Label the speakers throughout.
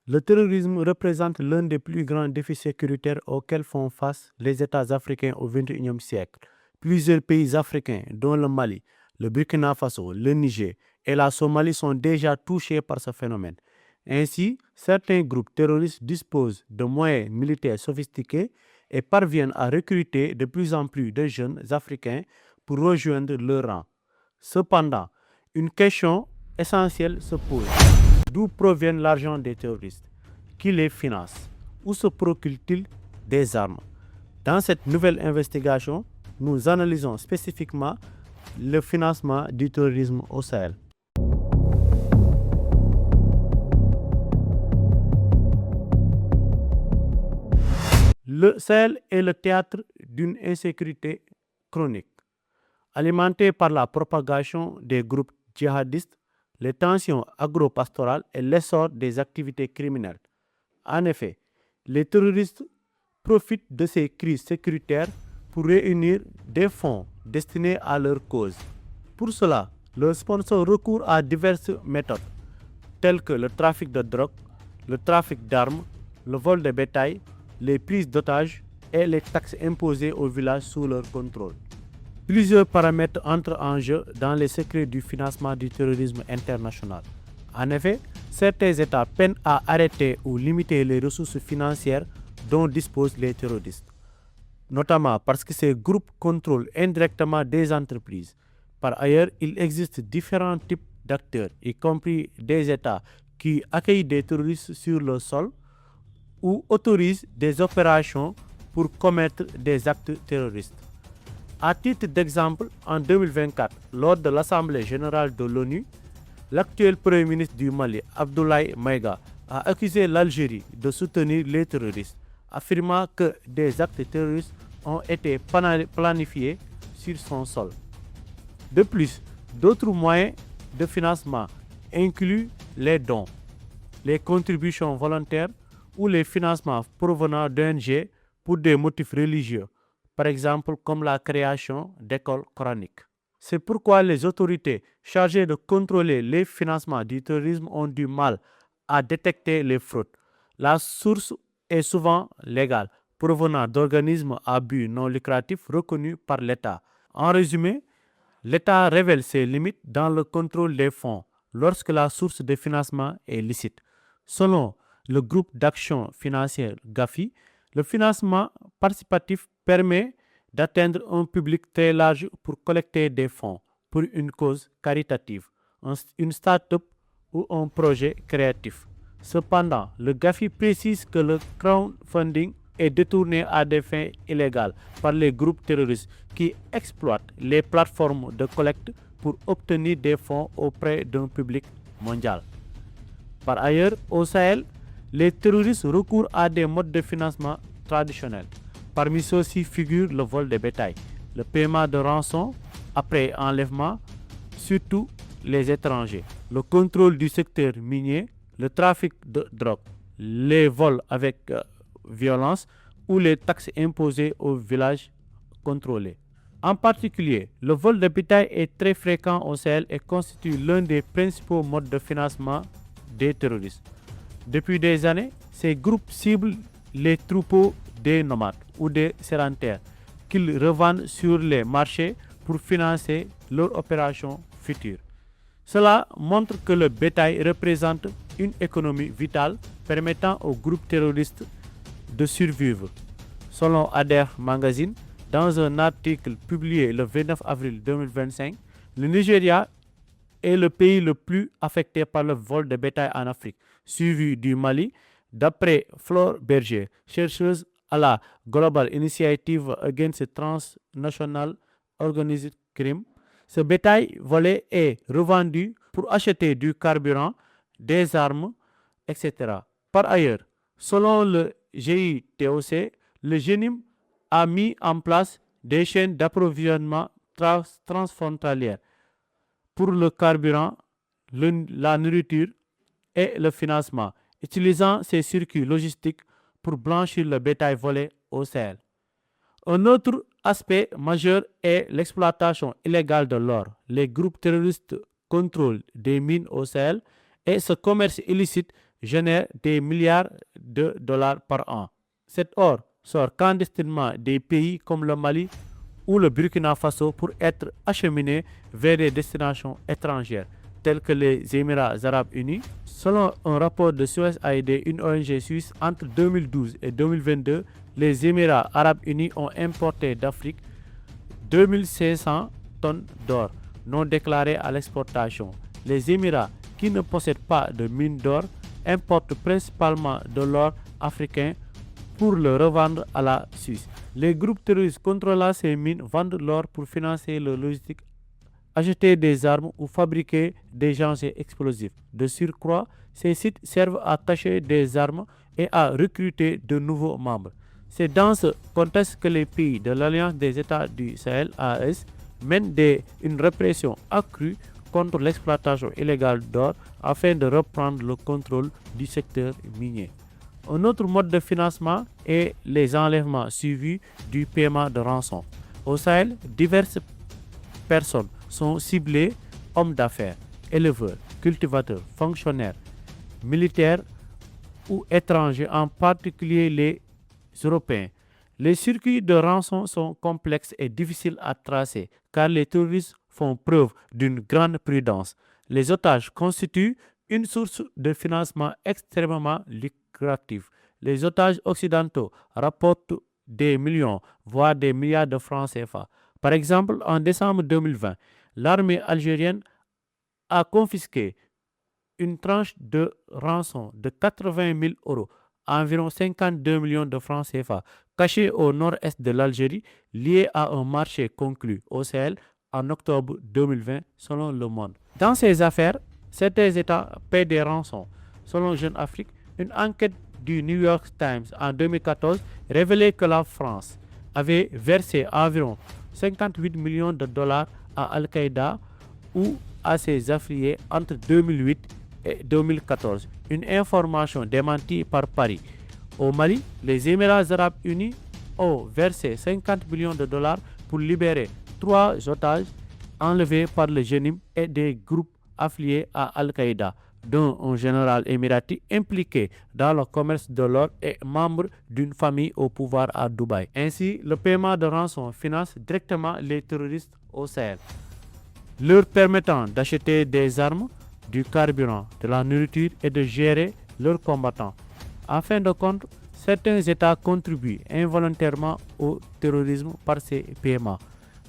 Speaker 1: Le terrorisme représente l'un des plus grands défis sécuritaires auxquels font face les États africains au XXIe siècle. Plusieurs pays africains, dont le Mali, le Burkina Faso, le Niger et la Somalie, sont déjà touchés par ce phénomène. Ainsi, certains groupes terroristes disposent de moyens militaires sophistiqués et parviennent à recruter de plus en plus de jeunes africains pour rejoindre leur rang. Cependant, une question essentielle se pose. D'où provient l'argent des terroristes? Qui les finance? Où se procurent-ils des armes? Dans cette nouvelle investigation, nous analysons spécifiquement le financement du terrorisme au Sahel. Le Sahel est le théâtre d'une insécurité chronique, alimentée par la propagation des groupes djihadistes, les tensions agro-pastorales et l'essor des activités criminelles. En effet, les terroristes profitent de ces crises sécuritaires pour réunir des fonds destinés à leur cause. Pour cela, leurs sponsors recourent à diverses méthodes, telles que le trafic de drogue, le trafic d'armes, le vol de bétail, les prises d'otages et les taxes imposées aux villages sous leur contrôle. Plusieurs paramètres entrent en jeu dans les secrets du financement du terrorisme international. En effet, certains États peinent à arrêter ou limiter les ressources financières dont disposent les terroristes, notamment parce que ces groupes contrôlent indirectement des entreprises. Par ailleurs, il existe différents types d'acteurs, y compris des États qui accueillent des terroristes sur le sol ou autorisent des opérations pour commettre des actes terroristes. À titre d'exemple, en 2024, lors de l'Assemblée générale de l'ONU, l'actuel Premier ministre du Mali, Abdoulaye Maïga, a accusé l'Algérie de soutenir les terroristes, affirmant que des actes terroristes ont été planifiés sur son sol. De plus, d'autres moyens de financement incluent les dons, les contributions volontaires ou les financements provenant d'ONG pour des motifs religieux, par exemple comme la création d'écoles coraniques. C'est pourquoi les autorités chargées de contrôler les financements du terrorisme ont du mal à détecter les fraudes. La source est souvent légale, provenant d'organismes à but non lucratif reconnus par l'État. En résumé, l'État révèle ses limites dans le contrôle des fonds lorsque la source de financement est licite. Selon le groupe d'action financière GAFI, le financement participatif permet d'atteindre un public très large pour collecter des fonds pour une cause caritative, une start-up ou un projet créatif. Cependant, le GAFI précise que le crowdfunding est détourné à des fins illégales par les groupes terroristes qui exploitent les plateformes de collecte pour obtenir des fonds auprès d'un public mondial. Par ailleurs, au Sahel, les terroristes recourent à des modes de financement traditionnels. Parmi ceux-ci figurent le vol de bétail, le paiement de rançon après enlèvement, surtout les étrangers, le contrôle du secteur minier, le trafic de drogue, les vols avec violence ou les taxes imposées aux villages contrôlés. En particulier, le vol de bétail est très fréquent au Sahel et constitue l'un des principaux modes de financement des terroristes. Depuis des années, ces groupes ciblent les troupeaux des nomades ou des sédentaires qu'ils revendent sur les marchés pour financer leurs opérations futures. Cela montre que le bétail représente une économie vitale permettant aux groupes terroristes de survivre. Selon Adair Magazine, dans un article publié le 29 avril 2025, le Nigeria est le pays le plus affecté par le vol de bétail en Afrique, suivi du Mali, d'après Flore Berger, chercheuse à la Global Initiative Against Transnational Organized Crime. Ce bétail volé est revendu pour acheter du carburant, des armes, etc. Par ailleurs, selon le GITOC, le GENIM a mis en place des chaînes d'approvisionnement transfrontalières pour le carburant, la nourriture et le financement, utilisant ces circuits logistiques pour blanchir le bétail volé au Sahel. Un autre aspect majeur est l'exploitation illégale de l'or. Les groupes terroristes contrôlent des mines au Sahel et ce commerce illicite génère des milliards de dollars par an. Cet or sort clandestinement des pays comme le Mali ou le Burkina Faso pour être acheminé vers des destinations étrangères, telles que les Émirats arabes unis. Selon un rapport de Suez AID, une ONG suisse, entre 2012 et 2022, les Émirats arabes unis ont importé d'Afrique 2500 tonnes d'or non déclarées à l'exportation. Les Émirats, qui ne possèdent pas de mines d'or, importent principalement de l'or africain pour le revendre à la Suisse. Les groupes terroristes contrôlant ces mines vendent l'or pour financer leur logistique, acheter des armes ou fabriquer des engins explosifs. De surcroît, ces sites servent à cacher des armes et à recruter de nouveaux membres. C'est dans ce contexte que les pays de l'Alliance des États du Sahel, AES, mènent une répression accrue contre l'exploitation illégale d'or afin de reprendre le contrôle du secteur minier. Un autre mode de financement est les enlèvements suivis du paiement de rançon. Au Sahel, diverses personnes sont ciblées, hommes d'affaires, éleveurs, cultivateurs, fonctionnaires, militaires ou étrangers, en particulier les Européens. Les circuits de rançon sont complexes et difficiles à tracer car les terroristes font preuve d'une grande prudence. Les otages constituent une source de financement extrêmement lucrative. Les otages occidentaux rapportent des millions, voire des milliards de francs CFA. Par exemple, en décembre 2020, l'armée algérienne a confisqué une tranche de rançon de 80 000 euros, environ 52 millions de francs CFA, cachée au nord-est de l'Algérie, liée à un marché conclu au Sahel en octobre 2020, selon Le Monde. Dans ces affaires, certains États paient des rançons. Selon Jeune Afrique, une enquête du New York Times en 2014 révélait que la France avait versé environ 58 millions de dollars à Al-Qaïda ou à ses affiliés entre 2008 et 2014. Une information démentie par Paris. Au Mali, les Émirats arabes unis ont versé 50 millions de dollars pour libérer 3 otages enlevés par le Jénim et des groupes affiliés à Al-Qaïda, dont un général émirati impliqué dans le commerce de l'or et membre d'une famille au pouvoir à Dubaï. Ainsi, le paiement de rançon finance directement les terroristes au Sahel, leur permettant d'acheter des armes, du carburant, de la nourriture et de gérer leurs combattants. En fin de compte, certains États contribuent involontairement au terrorisme par ces paiements.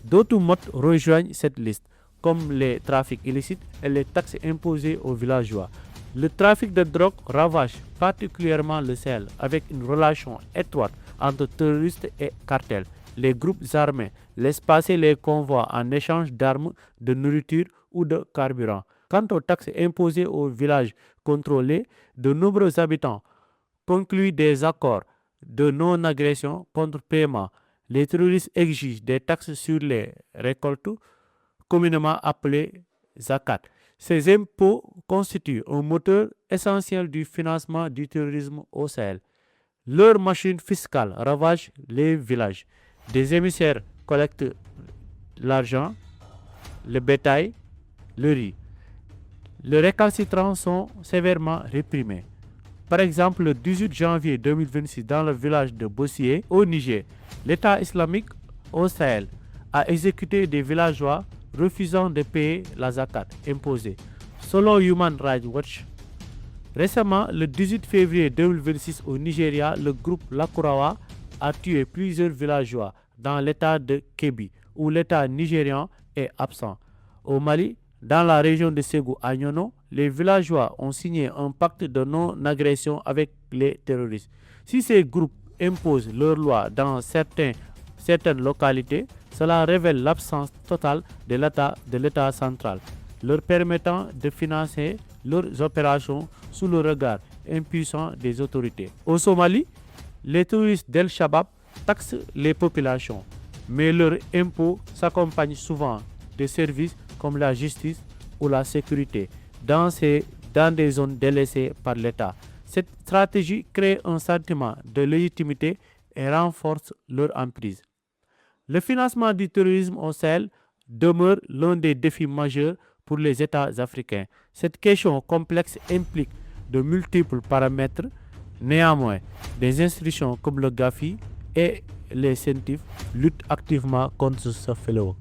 Speaker 1: D'autres modes rejoignent cette liste, comme les trafics illicites et les taxes imposées aux villageois. Le trafic de drogue ravage particulièrement le Sahel, avec une relation étroite entre terroristes et cartels. Les groupes armés laissent passer les convois en échange d'armes, de nourriture ou de carburant. Quant aux taxes imposées aux villages contrôlés, de nombreux habitants concluent des accords de non-agression contre paiement. Les terroristes exigent des taxes sur les récoltes, communément appelées zakat. Ces impôts constituent un moteur essentiel du financement du terrorisme au Sahel. Leur machine fiscale ravage les villages. Des émissaires collectent l'argent, le bétail, le riz. Les récalcitrants sont sévèrement réprimés. Par exemple, le 18 janvier 2026, dans le village de Bossier, au Niger, l'État islamique au Sahel a exécuté des villageois refusant de payer la zakat imposée. Selon Human Rights Watch, récemment, le 18 février 2026 au Nigeria, le groupe Lakurawa a tué plusieurs villageois dans l'état de Kebbi, où l'État nigérian est absent. Au Mali, dans la région de Ségou à Nyono, les villageois ont signé un pacte de non-agression avec les terroristes. Si ces groupes imposent leurs lois dans certaines localités, cela révèle l'absence totale de l'État central, leur permettant de financer leurs opérations sous le regard impuissant des autorités. Au Somalie, les terroristes d'El-Shabaab taxent les populations, mais leurs impôts s'accompagnent souvent de services comme la justice ou la sécurité dans des zones délaissées par l'État. Cette stratégie crée un sentiment de légitimité et renforce leur emprise. Le financement du terrorisme au Sahel demeure l'un des défis majeurs pour les États africains. Cette question complexe implique de multiples paramètres. Néanmoins, des institutions comme le GAFI et les CENTIF luttent activement contre ce fléau.